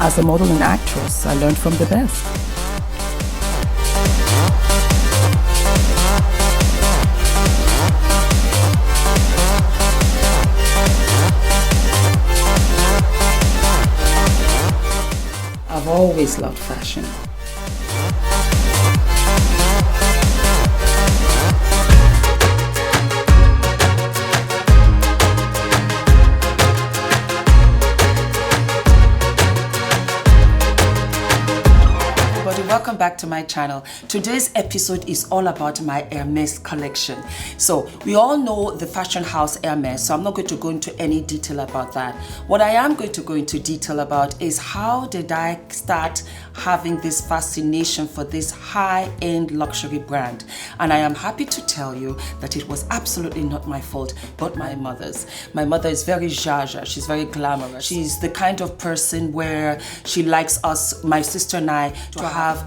As a model and actress, I learned from the best. I've always loved fashion. Welcome back to my channel. Today's episode is all about my Hermes collection. So we all know the fashion house Hermes, so I'm not going to go into any detail about that. What I am going to go into detail about is how did I start having this fascination for this high-end luxury brand. And I am happy to tell you that it was absolutely not my fault, but my mother's. My mother is very zsa-zsa, she's very glamorous. She's the kind of person where she likes us, my sister and I, to have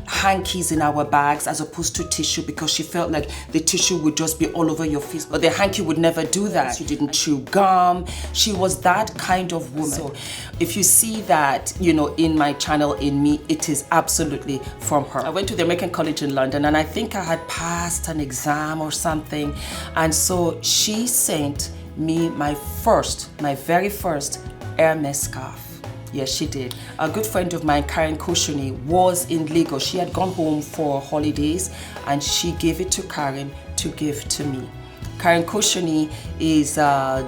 hankies in our bags as opposed to tissue, because she felt like the tissue would just be all over your face, but the hanky would never do that. She didn't chew gum. She was that kind of woman. So if you see that, you know, in my channel, in me, it is absolutely from her. I went to the American College in London, and I think I had passed an exam or something, and so she sent me my very first Hermes scarf. Yes, she did. A good friend of mine, Karen Koshuni, was in Lagos. She had gone home for holidays and she gave it to Karen to give to me. Karen Koshuni is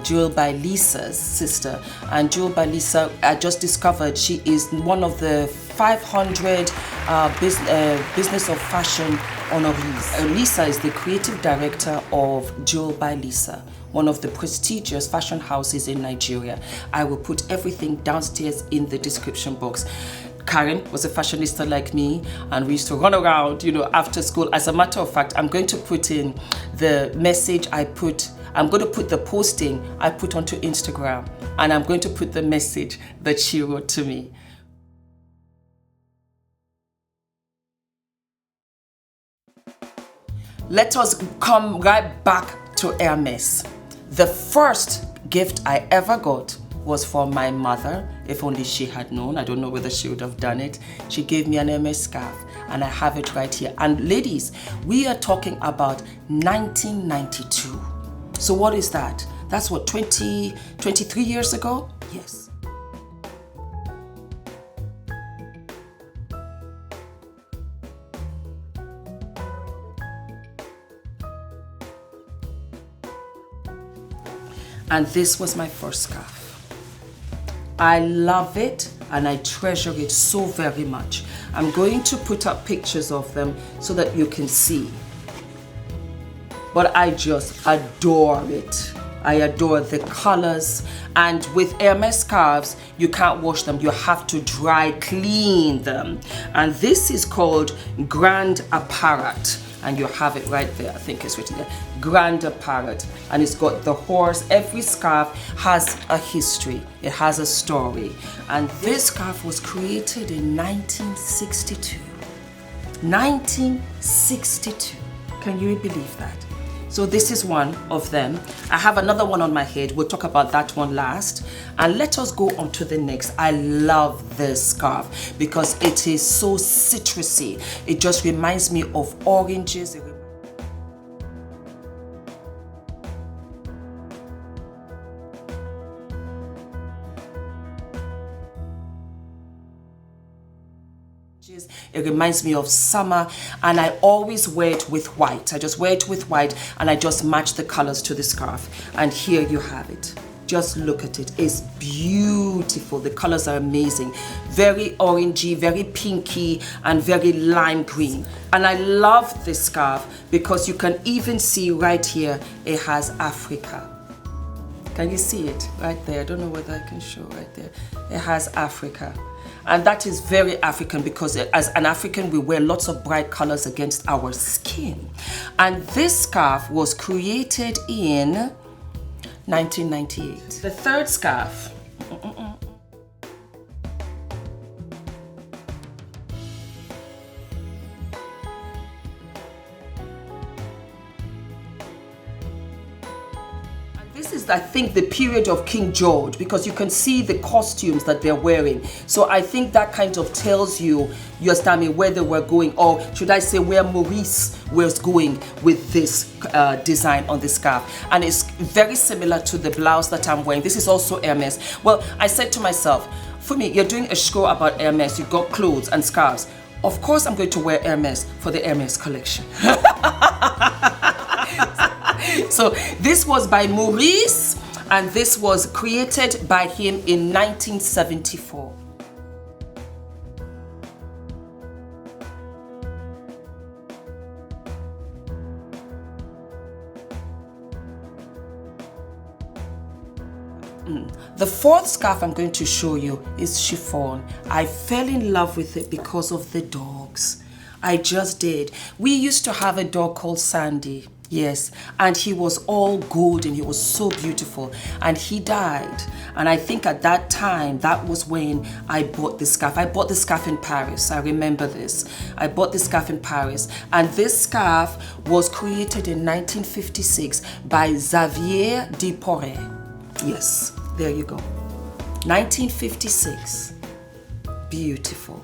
Jewel by Lisa's sister, and Jewel by Lisa, I just discovered she is one of the 500 business of fashion honorees. Lisa is the creative director of Jewel by Lisa, one of the prestigious fashion houses in Nigeria. I will put everything downstairs in the description box. Karen was a fashionista like me, and we used to run around, you know, after school. As a matter of fact, I'm going to put in the message I'm going to put the posting I put onto Instagram, and I'm going to put the message that she wrote to me. Let us come right back to Hermes. The first gift I ever got was from my mother. If only she had known. I don't know whether she would have done it. She gave me an Hermes scarf, and I have it right here. And ladies, we are talking about 1992. So what is that? That's what, 23 years ago? Yes. And this was my first scarf. I love it and I treasure it so very much. I'm going to put up pictures of them so that you can see. But I just adore it. I adore the colors. And with Hermes scarves, you can't wash them. You have to dry clean them. And this is called Grand Apparat. And you have it right there. I think it's written there. Grand Apparat. And it's got the horse. Every scarf has a history. It has a story. And this scarf was created in 1962. 1962. Can you believe that? So this is one of them. I have another one on my head. We'll talk about that one last. And let us go on to the next. I love this scarf because it is so citrusy. It just reminds me of oranges. It reminds me of summer, and I always wear it with white. I just wear it with white and I just match the colors to the scarf. And here you have it. Just look at it. It's beautiful. The colors are amazing. Very orangey, very pinky, and very lime green. And I love this scarf because you can even see right here, it has Africa. Can you see it right there? I don't know whether I can show right there. It has Africa. And that is very African because as an African, we wear lots of bright colors against our skin. And this scarf was created in 1998. The third scarf. This is, I think, the period of King George, because you can see the costumes that they're wearing. So I think that kind of tells you understand me, where they were going, or should I say where Maurice was going with this design on the scarf. And it's very similar to the blouse that I'm wearing. This is also Hermes. Well, I said to myself, Fumi, you're doing a show about Hermes. You've got clothes and scarves. Of course I'm going to wear Hermes for the Hermes collection. So this was by Maurice, and this was created by him in 1974. The fourth scarf I'm going to show you is chiffon. I fell in love with it because of the dogs. I just did. We used to have a dog called Sandy. Yes, and he was all golden. He was so beautiful, and he died. And I think at that time, that was when I bought this scarf. I bought the scarf in Paris. I remember this. I bought the scarf in Paris, and this scarf was created in 1956 by Xavier Dupont. Yes, there you go. 1956. Beautiful.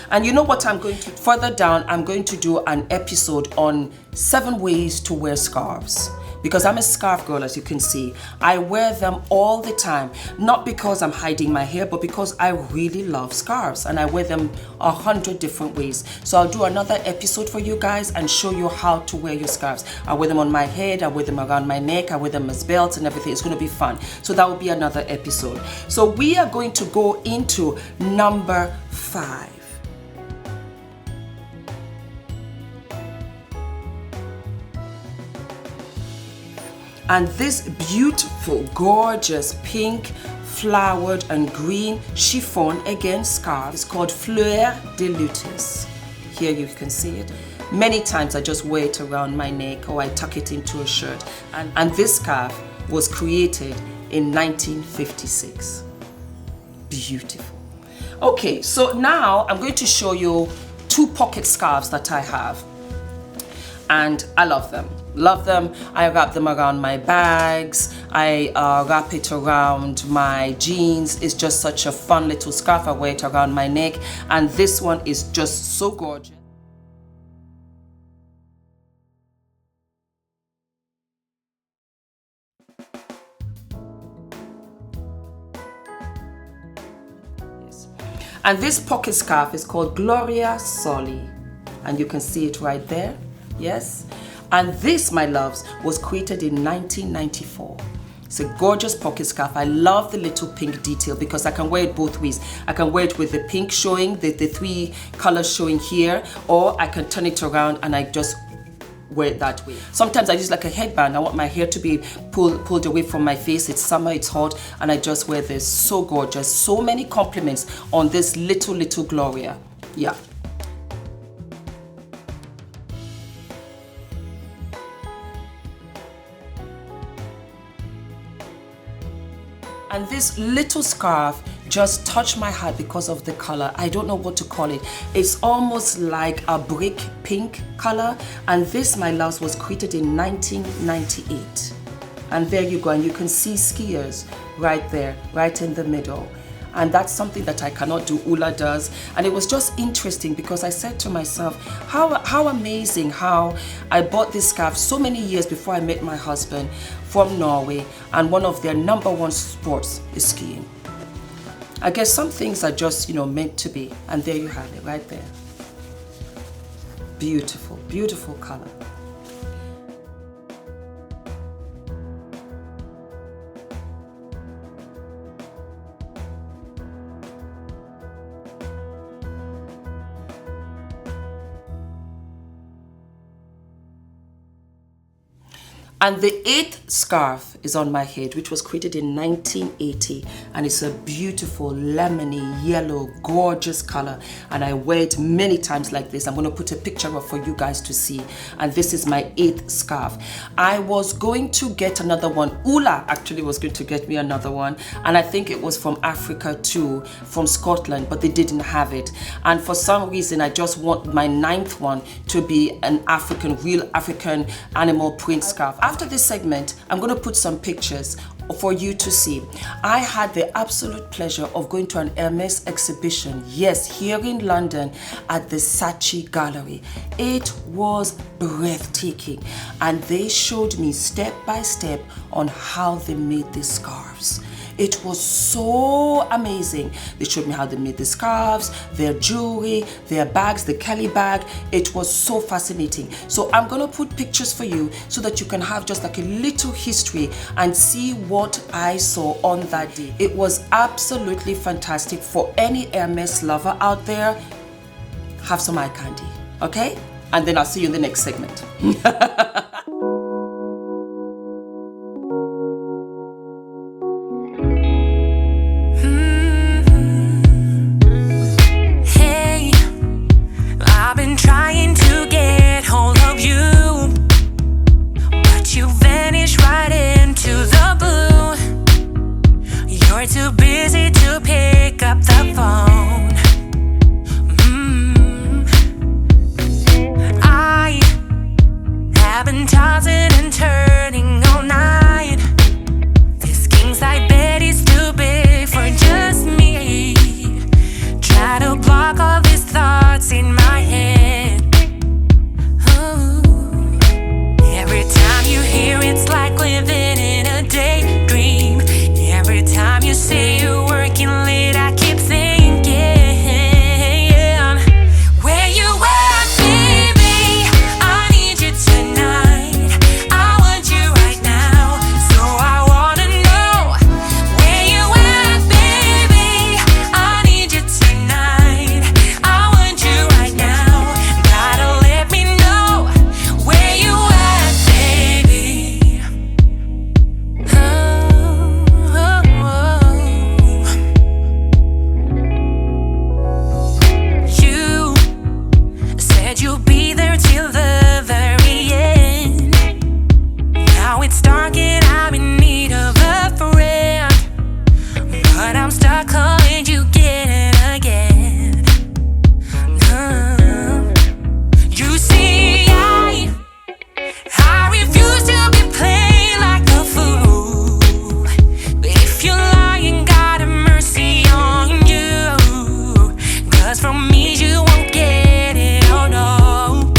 And you know what I'm going to, further down, I'm going to do an episode on 7 ways to wear scarves. Because I'm a scarf girl, as you can see. I wear them all the time. Not because I'm hiding my hair, but because I really love scarves. And I wear them 100 different ways. So I'll do another episode for you guys and show you how to wear your scarves. I wear them on my head, I wear them around my neck, I wear them as belts and everything. It's going to be fun. So that will be another episode. So we are going to go into number 5. And this beautiful, gorgeous pink, flowered and green chiffon, again scarf, is called Fleur de Lotus. Here you can see it. Many times I just wear it around my neck, or I tuck it into a shirt. And this scarf was created in 1956. Beautiful. Okay, so now I'm going to show you 2 pocket scarves that I have. And I love them. Love them. I wrap them around my bags. I wrap it around my jeans. It's just such a fun little scarf. I wear it around my neck. And this one is just so gorgeous. And this pocket scarf is called Gloria Soli. And you can see it right there. Yes. And this, my loves, was created in 1994. It's a gorgeous pocket scarf. I love the little pink detail because I can wear it both ways. I can wear it with the pink showing, the 3 colors showing here, or I can turn it around and I just wear it that way. Sometimes I use like a headband. I want my hair to be pulled away from my face. It's summer, it's hot, and I just wear this. So gorgeous. So many compliments on this little Gloria. Yeah. And this little scarf just touched my heart because of the color. I don't know what to call it. It's almost like a brick pink color. And this, my loves, was created in 1998. And there you go. And you can see skiers right there, right in the middle. And that's something that I cannot do, Ula does. And it was just interesting because I said to myself, how amazing how I bought this scarf so many years before I met my husband from Norway, and one of their #1 sports is skiing. I guess some things are just, meant to be. And there you have it right there. Beautiful, beautiful color. And the 8th scarf is on my head, which was created in 1980. And it's a beautiful lemony yellow, gorgeous color. And I wear it many times like this. I'm going to put a picture up for you guys to see. And this is my 8th scarf. I was going to get another one. Ula actually was going to get me another one. And I think it was from Africa too, from Scotland, but they didn't have it. And for some reason, I just want my 9th one to be an African, real African animal print scarf. after this segment, I'm going to put some pictures for you to see. I had the absolute pleasure of going to an Hermes exhibition, yes, here in London at the Saatchi Gallery. It was breathtaking, and they showed me step by step on how they made these scarves. It was so amazing. They showed me how they made the scarves, their jewelry, their bags, the Kelly bag. It was so fascinating. So I'm gonna put pictures for you so that you can have just like a little history and see what I saw on that day. It was absolutely fantastic. For any Hermes lover out there, have some eye candy, okay? And then I'll see you in the next segment. Too busy to pick up the phone. I have been tossing and turning all night. This king size bed is too big for just me. Try to block all these thoughts in my head. Ooh. Every time you hear it's like living in a daydream. Every time you say you're working late, I keep thinking, where you at, baby? I need you tonight. I want you right now, so I wanna know where you at, baby? I need you tonight. I want you right now. Gotta let me know where you at, baby. You'll be there till the very end. Now it's dark and I'm in need of a friend, but I'm stuck calling you again and again. You see, I refuse to be played like a fool. If you're lying, God have mercy on you, 'cause from me you won't get it. Oh no.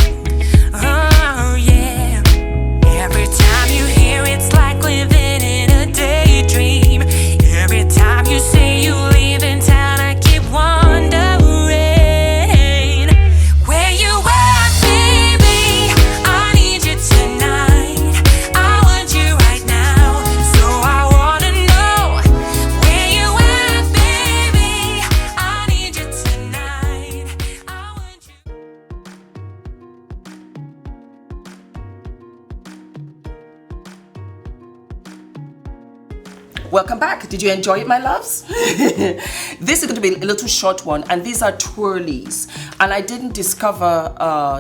Oh yeah. Every time you hear it's like living in a daydream. Every time you say you leave in town, I keep wondering where you at, baby? I need you tonight. I want you right now, so I wanna know where you at, baby? I need you tonight. I want you. Welcome back. Did you enjoy it, my loves? This is going to be a little short one, and these are twirlies. And I didn't discover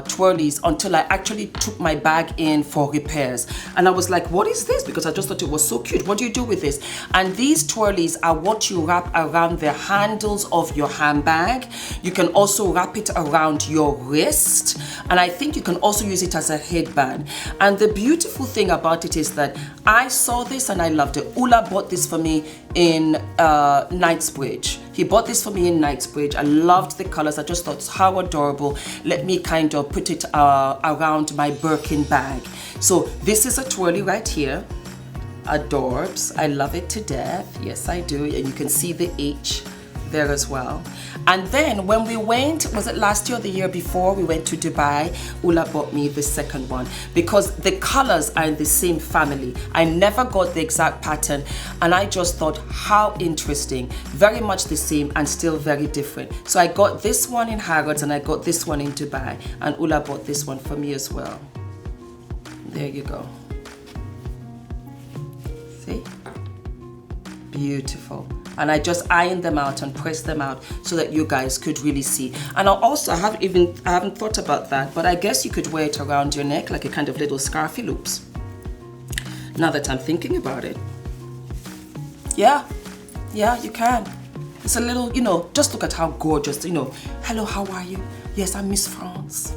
twirlies until I actually took my bag in for repairs. And I was like, what is this? Because I just thought it was so cute. What do you do with this? And these twirlies are what you wrap around the handles of your handbag. You can also wrap it around your wrist. And I think you can also use it as a headband. And the beautiful thing about it is that I saw this and I loved it. Ula bought this for me in Knightsbridge. He bought this for me in Knightsbridge. I loved the colors. I just thought how adorable. Let me kind of put it around my Birkin bag. So this is a twirly right here. Adorbs. I love it to death. Yes, I do. And you can see the H there as well. And then when we went, was it last year or the year before, we went to Dubai, Ula bought me the second one because the colors are in the same family. I never got the exact pattern, and I just thought how interesting. Very much the same and still very different. So I got this one in Harrods and I got this one in Dubai, and Ula bought this one for me as well. There you go. See? Beautiful. And I just ironed them out and pressed them out so that you guys could really see. And I haven't thought about that, but I guess you could wear it around your neck like a kind of little scarfy loops. Now that I'm thinking about it. Yeah, you can. It's a little, just look at how gorgeous, hello, how are you? Yes, I'm Miss France.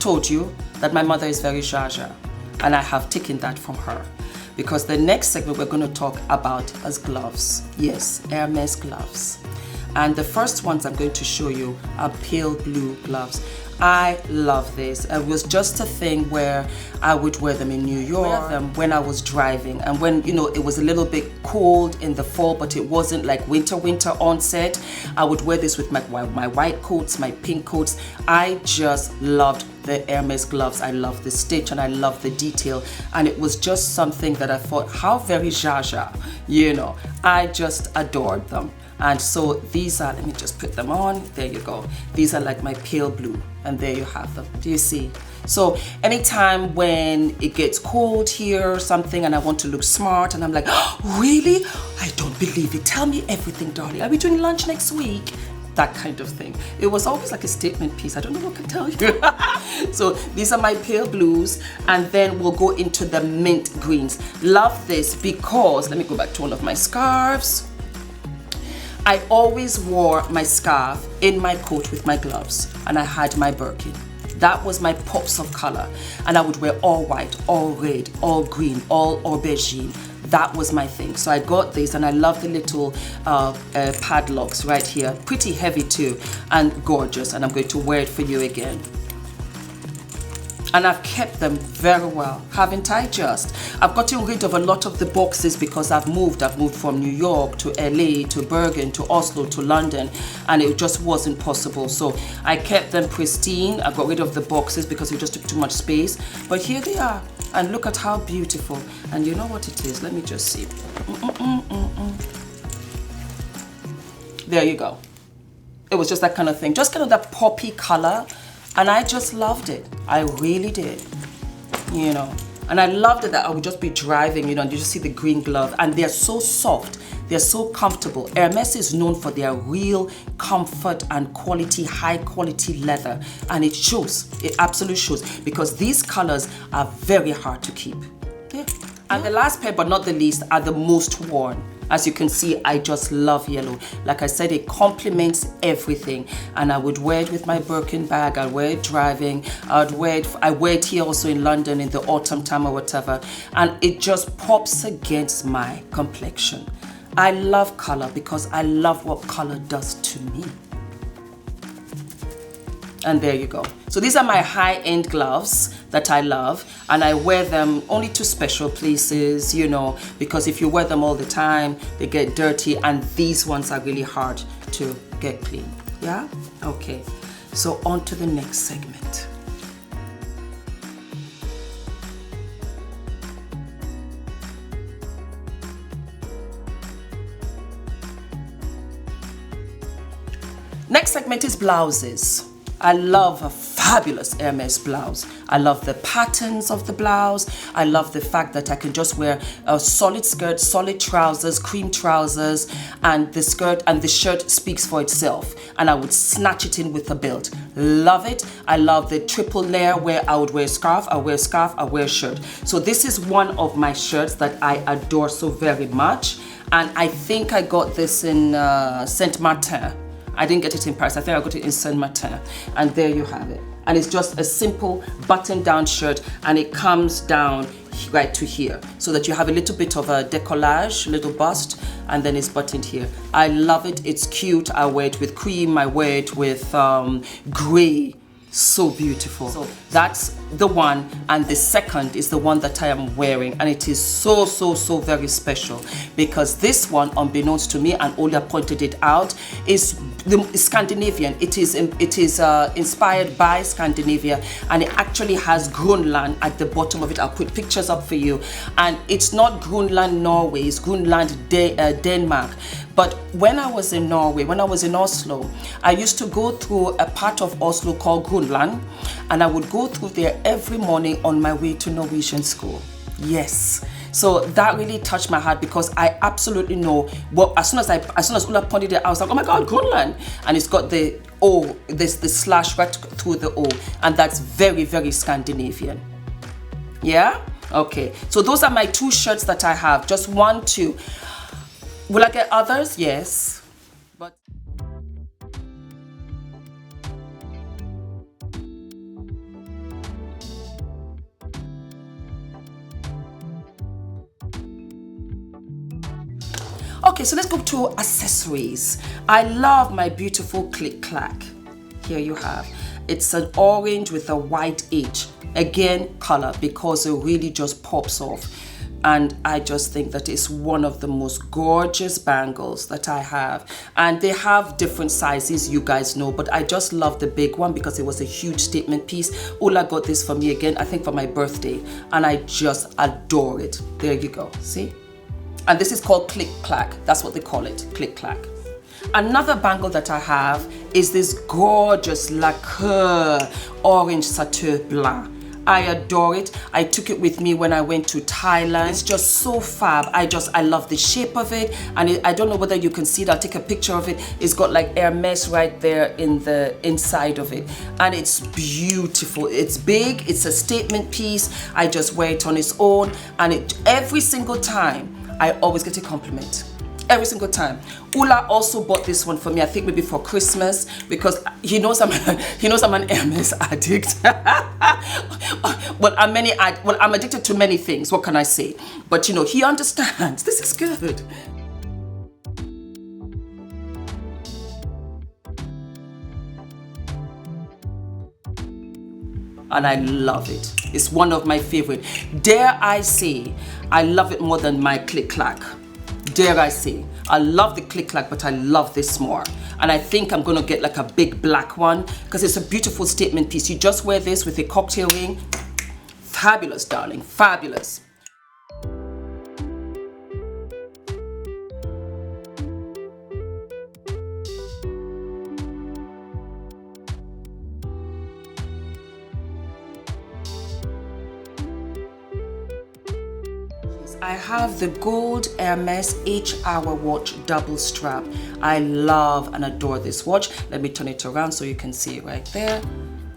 told you that my mother is very jaja, and I have taken that from her. Because the next segment we're going to talk about is gloves. Yes, Hermes gloves. And the first ones I'm going to show you are pale blue gloves. I love this. It was just a thing where I would wear them in New York, when I was driving, and when, you know, it was a little bit cold in the fall, but it wasn't like winter onset. I would wear this with my white coats, my pink coats. I just loved the Hermes gloves. I love the stitch and I love the detail, and it was just something that I thought, how very jaja, you know. I just adored them. And so these are, let me just put them on, there you go. These are like my pale blue, and there you have them. Do you see? So anytime when it gets cold here or something and I want to look smart and I'm like, oh, really? I don't believe it. Tell me everything, darling. Are we doing lunch next week? That kind of thing. It was always like a statement piece. I don't know what to tell you. So these are my pale blues, and then we'll go into the mint greens. Love this because, let me go back to one of my scarves. I always wore my scarf in my coat with my gloves, and I had my Birkin. That was my pops of color, and I would wear all white, all red, all green, all aubergine. That was my thing. So I got this, and I love the little padlocks right here. Pretty heavy too, and gorgeous, and I'm going to wear it for you again. And I've kept them very well, haven't I just? I've gotten rid of a lot of the boxes because I've moved. I've moved from New York to LA, to Bergen, to Oslo, to London, and it just wasn't possible. So I kept them pristine. I got rid of the boxes because it just took too much space. But here they are, and look at how beautiful. And you know what it is? Let me just see. There you go. It was just that kind of thing, just kind of that poppy color. And I just loved it. I really did, you know. And I loved it that I would just be driving, you know, and you just see the green glove. And they're so soft. They're so comfortable. Hermes is known for their real comfort and quality, high quality leather. And it shows. It absolutely shows. Because these colors are very hard to keep. Yeah. And the last pair, but not the least, are the most worn. As you can see, I just love yellow. Like I said, it complements everything. And I would wear it with my Birkin bag. I'd wear it driving. I wear it here also in London in the autumn time or whatever. And it just pops against my complexion. I love color because I love what color does to me. And there you go. So these are my high-end gloves that I love, and I wear them only to special places, you know, because if you wear them all the time, they get dirty, and these ones are really hard to get clean. Yeah? Okay. So on to the next segment. Next segment is blouses. I love a fabulous Hermes blouse. I love the patterns of the blouse. I love the fact that I can just wear a solid skirt, solid trousers, cream trousers, and the skirt and the shirt speaks for itself. And I would snatch it in with a belt. Love it. I love the triple layer where I would wear a scarf, I wear a scarf, I wear a shirt. So this is one of my shirts that I adore so very much. And I think I got this in Saint Martin. I didn't get it in Paris. I think I got it in Saint Martin. And there you have it. And it's just a simple button-down shirt, and it comes down right to here, so that you have a little bit of a decollage, little bust, and then it's buttoned here. I love it. It's cute. I wear it with cream. I wear it with gray. So beautiful. So that's the one, and the second is the one that I am wearing, and it is so very special because this one, unbeknownst to me, and Ola pointed it out, is the Scandinavian. It is inspired by Scandinavia, and it actually has Grönland at the bottom of it. I'll put pictures up for you, and it's not Grönland, Norway. It's Grönland, Denmark. But when I was in Norway, when I was in Oslo, I used to go through a part of Oslo called Grönland, and I would go through there every morning on my way to Norwegian school. Yes. So that really touched my heart because I absolutely know what, as soon as Ulla pointed it out, I was like, oh my God, Grönland. And it's got the O, the slash right through the O, and that's very Scandinavian. Yeah? Okay. So those are my two shirts that I have. Just 1, 2. Will I get others? Yes. But Okay, so let's go to accessories. I love my beautiful click clack. Here you have. It's an orange with a white H. Again, color, because it really just pops off. And I just think that it's one of the most gorgeous bangles that I have. And they have different sizes, you guys know, but I just love the big one because it was a huge statement piece. Ula got this for me again, I think for my birthday, and I just adore it. There you go, see? And this is called click clack. That's what they call it, click clack. Another bangle that I have is this gorgeous lacquer orange sateur blanc. I adore it. I took it with me when I went to Thailand. It's just so fab. I love the shape of it. And I don't know whether you can see it. I'll take a picture of it. It's got like Hermes right there in the inside of it. And it's beautiful. It's big. It's a statement piece. I just wear it on its own. And every single time, I always get a compliment. Every single time. Ula also bought this one for me, I think maybe for Christmas, because he knows I'm an Hermes addict. I'm addicted to many things. What can I say? But you know, he understands. This is good. And I love it. It's one of my favorite. Dare I say, I love it more than my click clack. Dare I say, I love the click clack, but I love this more. And I think I'm gonna get like a big black one because it's a beautiful statement piece. You just wear this with a cocktail ring. Fabulous, darling, fabulous. I have the gold Hermes H-Hour watch double strap. I love and adore this watch. Let me turn it around so you can see it right there.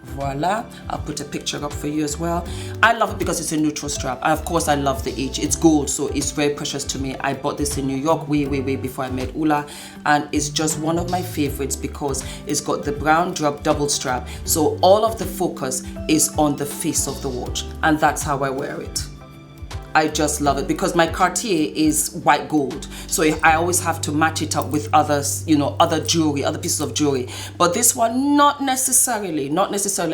Voila. I'll put a picture up for you as well. I love it because it's a neutral strap. And of course, I love the H. It's gold, so it's very precious to me. I bought this in New York way before I met Ula. And it's just one of my favorites because it's got the brown drop double strap. So all of the focus is on the face of the watch. And that's how I wear it. I just love it because my Cartier is white gold, so I always have to match it up with others, you know, other jewelry, other pieces of jewelry. But this one, not necessarily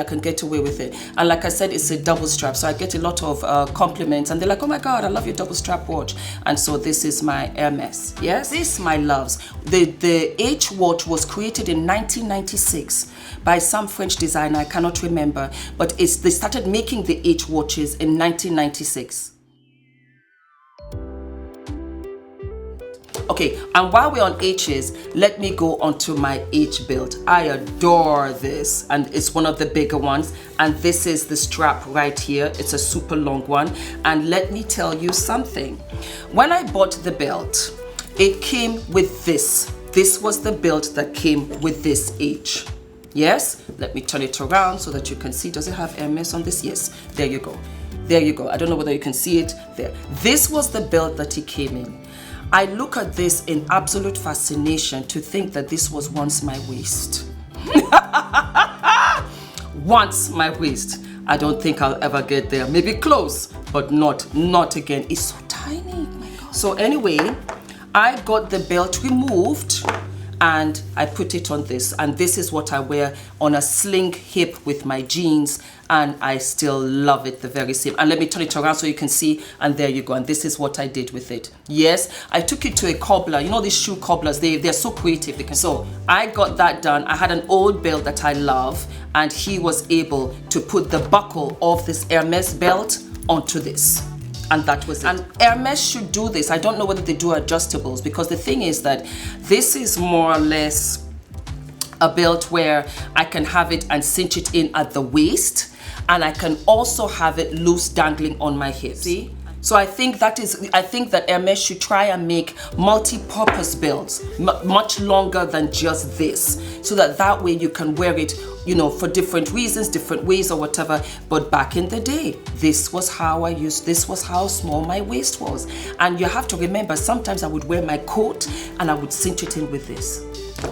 I can get away with it. And like I said, it's a double strap, so I get a lot of compliments, and they're like, oh my God, I love your double strap watch. And so this is my Hermes. Yes, this, my loves. The H watch was created in 1996 by some French designer, I cannot remember, but they started making the H watches in 1996. Okay, and while we're on H's, let me go on to my H build. I adore this, and it's one of the bigger ones. And this is the strap right here. It's a super long one. And let me tell you something. When I bought the belt, it came with this. This was the belt that came with this H. Yes, let me turn it around so that you can see. Does it have Hermes on this? Yes, there you go. There you go. I don't know whether you can see it there. This was the belt that it came in. I look at this in absolute fascination to think that this was once my waist. Once my waist. I don't think I'll ever get there. Maybe close, but not again. It's so tiny. Oh my God. So anyway, I got the belt removed and I put it on this, and this is what I wear on a sling hip with my jeans, and I still love it the very same. And let me turn it around so you can see, and there you go. And this is what I did with it. Yes, I took it to a cobbler. You know these shoe cobblers, they're so creative. So I got that done. I had an old belt that I love, and he was able to put the buckle of this Hermes belt onto this. And that was it. And Hermes should do this. I don't know whether they do adjustables, because the thing is that this is more or less a belt where I can have it and cinch it in at the waist, and I can also have it loose dangling on my hip. See? So I think that Hermes should try and make multi-purpose belts much longer than just this, so that way you can wear it, you know, for different reasons, different ways or whatever. But back in the day, this was how small my waist was. And you have to remember, sometimes I would wear my coat and I would cinch it in with this.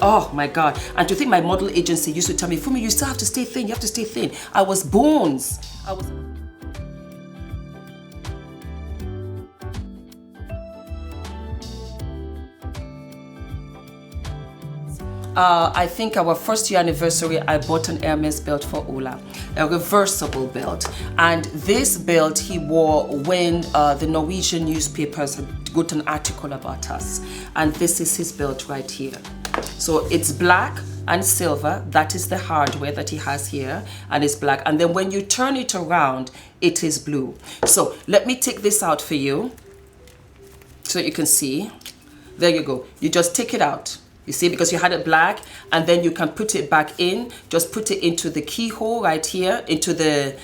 Oh my God. And to think my model agency used to tell me, Fumi, you still have to stay thin, you have to stay thin. I was bones. I think our first year anniversary, I bought an Hermes belt for Ola, a reversible belt. And this belt he wore when the Norwegian newspapers had got an article about us. And this is his belt right here. So it's black and silver. That is the hardware that he has here, and it's black. And then when you turn it around, it is blue. So let me take this out for you so you can see. There you go. You just take it out. You see, because you had it black, and then you can put it back in. Just put it into the keyhole right here, into the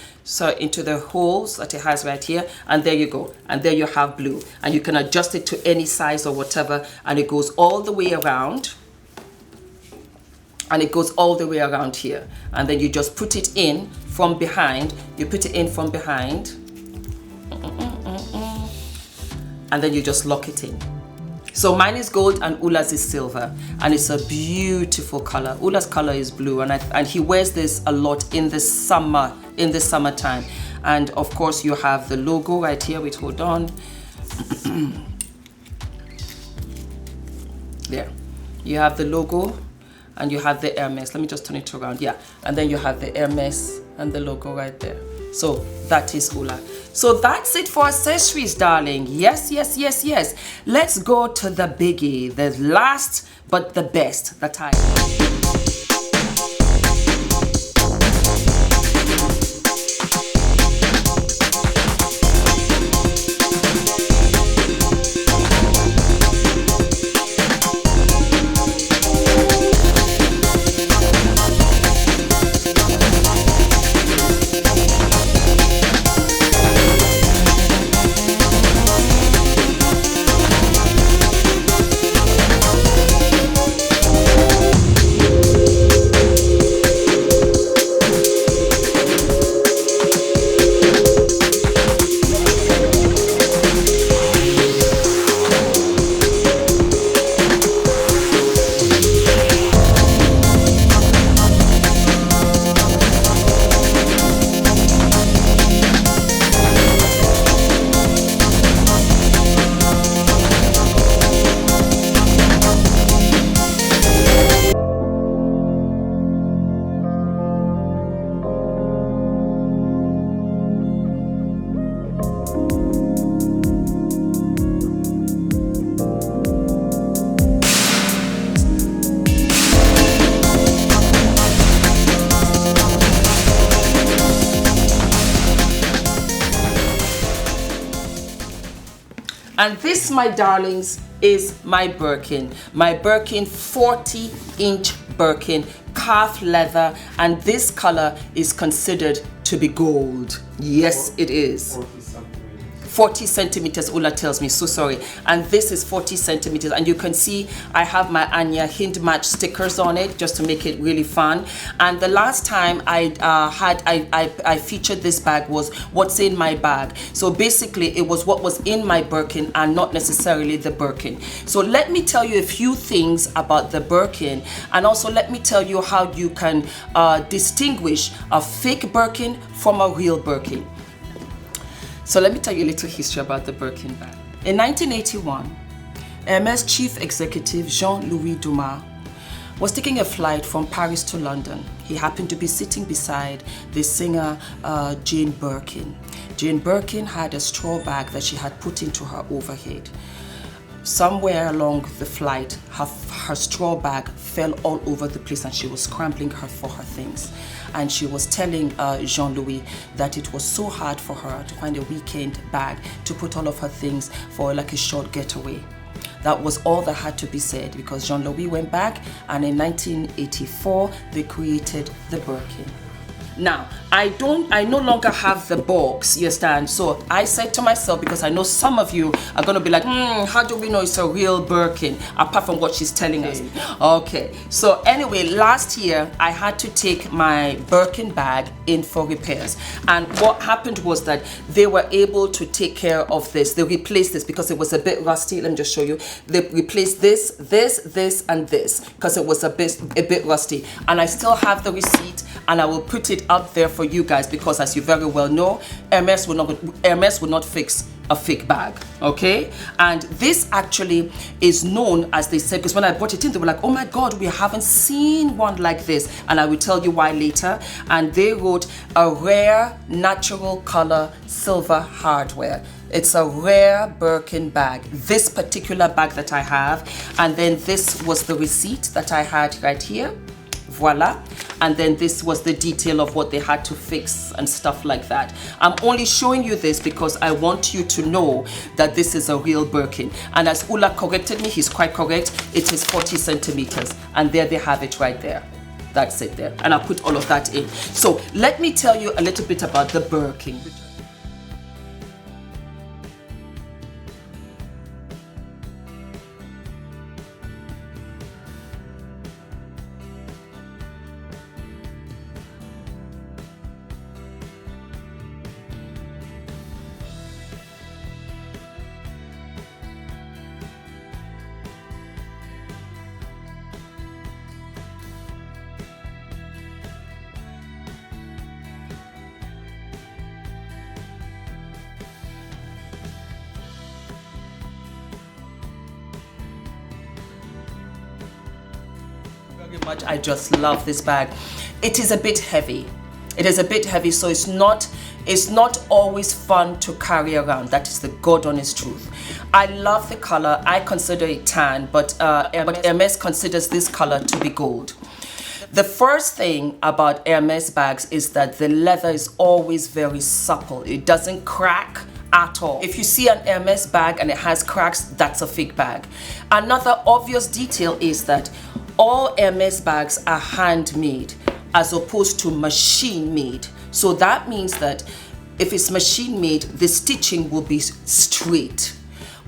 holes that it has right here, and there you go. And there you have blue, and you can adjust it to any size or whatever, and it goes all the way around. And it goes all the way around here, and then you just put it in from behind. You put it in from behind, and then you just lock it in. So mine is gold and Ula's is silver, and it's a beautiful color. Ula's color is blue, and he wears this a lot in the summertime. And of course you have the logo right here. Wait, hold on. There, you have the logo. And you have the Hermes. Let me just turn it around. Yeah. And then you have the Hermes and the logo right there. So that is Ula. So that's it for accessories, darling. Yes, yes, yes, yes. Let's go to the biggie. The last but the best that I... And this, my darlings, is my Birkin 40-inch Birkin, calf leather, and this color is considered to be gold. Yes, it is. 40 centimeters, Ula tells me, so sorry. And this is 40 centimeters, and you can see I have my Anya Hind Match stickers on it just to make it really fun. And the last time I featured this bag was what's in my bag. So basically it was what was in my Birkin and not necessarily the Birkin. So let me tell you a few things about the Birkin, and also let me tell you how you can distinguish a fake Birkin from a real Birkin. So let me tell you a little history about the Birkin bag. In 1981, Hermès chief executive Jean-Louis Dumas was taking a flight from Paris to London. He happened to be sitting beside the singer Jane Birkin. Jane Birkin had a straw bag that she had put into her overhead. Somewhere along the flight, her straw bag fell all over the place, and she was scrambling for her things. And she was telling Jean-Louis that it was so hard for her to find a weekend bag to put all of her things for like a short getaway. That was all that had to be said, because Jean-Louis went back, and in 1984 they created the Birkin. Now, I no longer have the box, you understand? So I said to myself, because I know some of you are going to be like, how do we know it's a real Birkin, apart from what she's telling us? Okay, so anyway, last year I had to take my Birkin bag in for repairs. And what happened was that they were able to take care of this. They replaced this because it was a bit rusty. Let me just show you. They replaced this, and this, because it was a bit rusty. And I still have the receipt, and I will put it up there for you guys, because as you very well know, Hermès will not fix a fake bag, okay? And this actually is known, as they said, because when I brought it in, they were like, oh my God, we haven't seen one like this. And I will tell you why later. And they wrote a rare natural color silver hardware. It's a rare Birkin bag, this particular bag that I have. And then this was the receipt that I had right here. Voila. And then this was the detail of what they had to fix and stuff like that. I'm only showing you this because I want you to know that this is a real Birkin. And as Ula corrected me, he's quite correct, it is 40 centimeters. And there they have it right there. That's it there. And I'll put all of that in. So let me tell you a little bit about the Birkin. Much. I just love this bag. It is a bit heavy. It is a bit heavy, so it's not always fun to carry around. That is the God honest truth. I love the color. I consider it tan, but Hermes considers this color to be gold. The first thing about Hermes bags is that the leather is always very supple. It doesn't crack at all. If you see an Hermes bag and it has cracks, that's a fake bag. Another obvious detail is that all Hermes bags are handmade as opposed to machine made. So that means that if it's machine made, the stitching will be straight.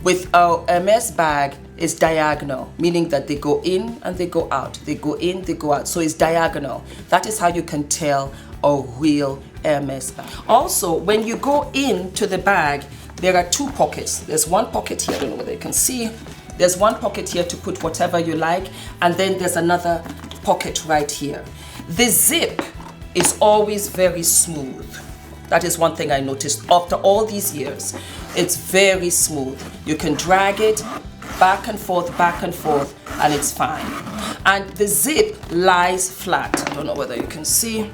With a Hermes bag, it's diagonal, meaning that they go in and they go out. They go in, they go out. So it's diagonal. That is how you can tell a real Hermes bag. Also, when you go into the bag, there are two pockets. There's one pocket here, I don't know whether you can see. There's one pocket here to put whatever you like, and then there's another pocket right here. The zip is always very smooth. That is one thing I noticed after all these years. It's very smooth. You can drag it back and forth, and it's fine. And the zip lies flat. I don't know whether you can see.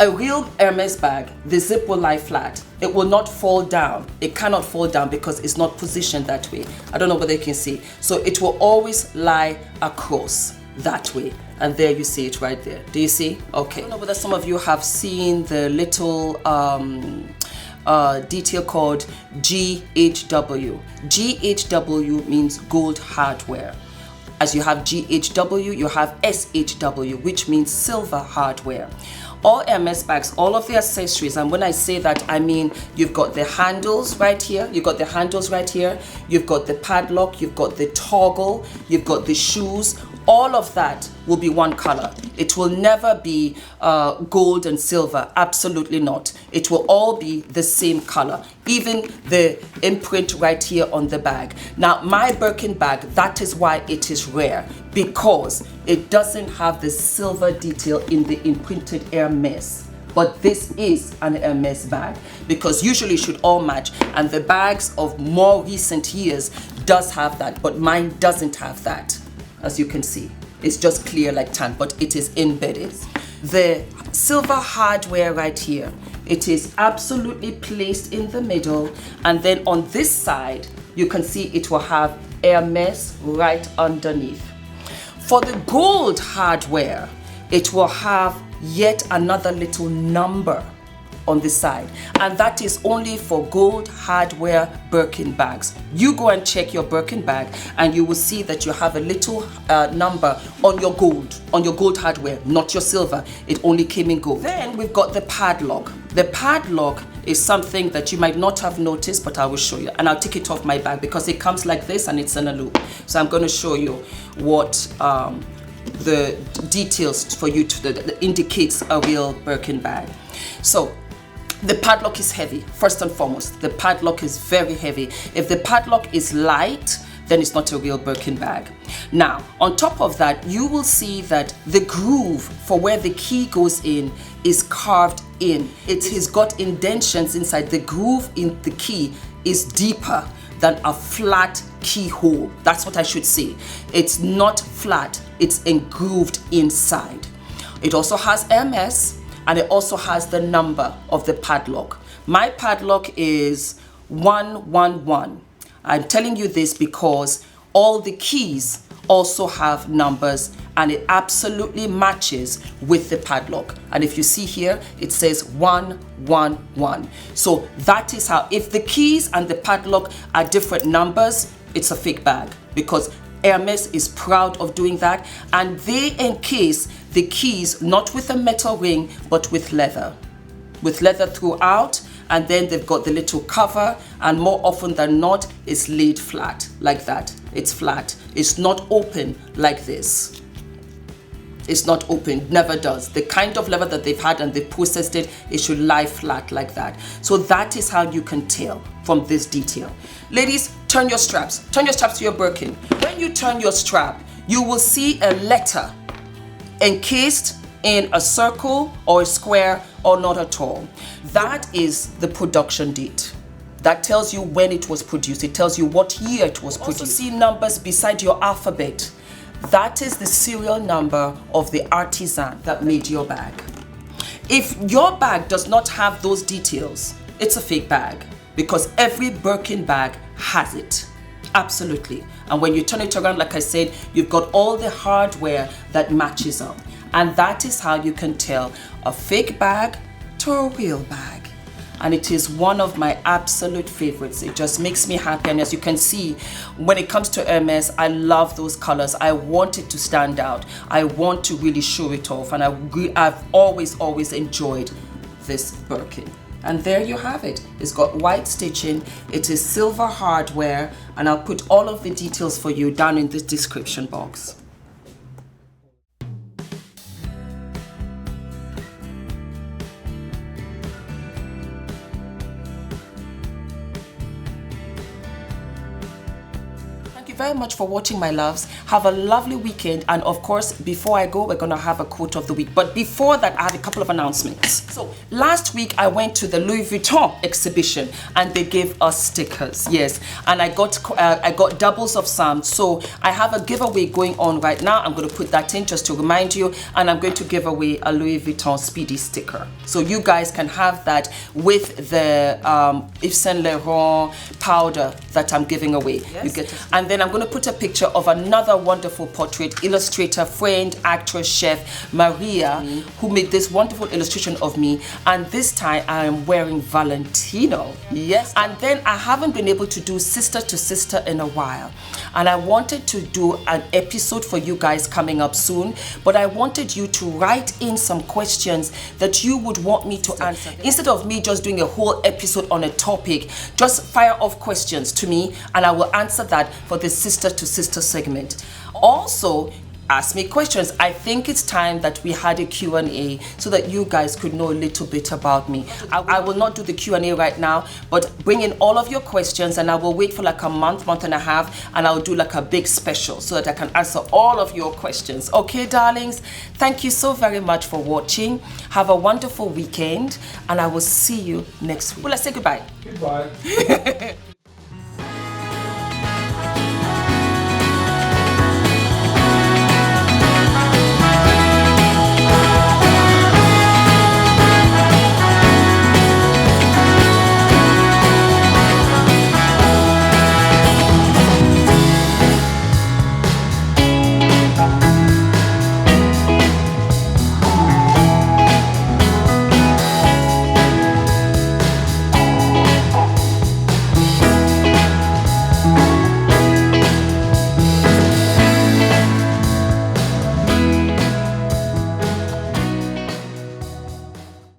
A real Hermes bag, the zip will lie flat. It will not fall down. It cannot fall down because it's not positioned that way. I don't know whether you can see. So it will always lie across that way. And there you see it right there. Do you see? Okay. I don't know whether some of you have seen the little detail called GHW. GHW means gold hardware. As you have GHW, you have SHW, which means silver hardware. All Hermes bags, all of the accessories, and when I say that, I mean you've got the handles right here, you've got the handles right here, you've got the padlock, you've got the toggle, you've got the shoes. All of that will be one color. It will never be gold and silver, absolutely not. It will all be the same color, even the imprint right here on the bag. Now, my Birkin bag, that is why it is rare, because it doesn't have the silver detail in the imprinted Hermes. But this is an Hermes bag, because usually it should all match, and the bags of more recent years does have that, but mine doesn't have that. As you can see, it's just clear like tan, but it is embedded. The silver hardware right here, it is absolutely placed in the middle, and then on this side you can see it will have Hermes right underneath. For the gold hardware, it will have yet another little number on the side, and that is only for gold hardware Birkin bags. You go and check your Birkin bag and you will see that you have a little number on your gold hardware, not your silver. It only came in gold. Then we've got the padlock. The padlock is something that you might not have noticed, but I will show you, and I'll take it off my bag because it comes like this and it's in a loop. So I'm going to show you what the details for you to that indicates a real Birkin bag. So the padlock is heavy. First and foremost, the padlock is very heavy. If the padlock is light, then it's not a real Birkin bag. Now, on top of that, you will see that the groove for where the key goes in is carved in. It has got indentions inside. The groove in the key is deeper than a flat keyhole. That's what I should say. It's not flat, it's engrooved inside. It also has Hermes, and it also has the number of the padlock. My padlock is 111. I'm telling you this because all the keys also have numbers, and it absolutely matches with the padlock. And if you see here, it says 111. So that is how, if the keys and the padlock are different numbers, it's a fake bag, because Hermes is proud of doing that, and they encase the keys not with a metal ring but with leather throughout, and then they've got the little cover, and more often than not it's laid flat like that. It's flat, it's not open like this. It's not open, never does. The kind of leather that they've had and they processed it, it should lie flat like that. So that is how you can tell from this detail. Ladies, turn your straps to your Birkin. When you turn your strap, you will see a letter encased in a circle or a square or not at all. That is the production date. That tells you when it was produced. It tells you what year it was produced. You also see numbers beside your alphabet. That is the serial number of the artisan that made your bag. If your bag does not have those details, it's a fake bag, because every Birkin bag has it. Absolutely. And when you turn it around, like I said, you've got all the hardware that matches up. And that is how you can tell a fake bag to a real bag. And it is one of my absolute favorites. It just makes me happy. And as you can see, when it comes to Hermes, I love those colors. I want it to stand out. I want to really show it off. And I've always enjoyed this Birkin. And there you have it. It's got white stitching. It is silver hardware. And I'll put all of the details for you down in the description box. Very much for watching, my loves. Have a lovely weekend, and of course, before I go, we're gonna have a quote of the week. But before that, I have a couple of announcements. So last week I went to the Louis Vuitton exhibition, and they gave us stickers. Yes, and I got doubles of some. So I have a giveaway going on right now. I'm going to put that in just to remind you, and I'm going to give away a Louis Vuitton Speedy sticker, so you guys can have that with the Yves Saint Laurent powder that I'm giving away. Yes. You get it. And then I'm going to put a picture of another wonderful portrait illustrator, friend, actress, chef, Maria, who made this wonderful illustration of me. And this time I am wearing Valentino. Yes. And then I haven't been able to do sister to sister in a while. And I wanted to do an episode for you guys coming up soon, but I wanted you to write in some questions that you would want me to answer. Instead of me just doing a whole episode on a topic, just fire off questions to me and I will answer that for the sister to sister segment. Also, ask me questions. I think it's time that we had a Q&A so that you guys could know a little bit about me. I will not do the Q&A right now, but bring in all of your questions and I will wait for like a month and a half, and I'll do like a big special so that I can answer all of your questions. Okay, darlings? Thank you so very much for watching. Have a wonderful weekend, and I will see you next week. Well, let's say goodbye. Goodbye.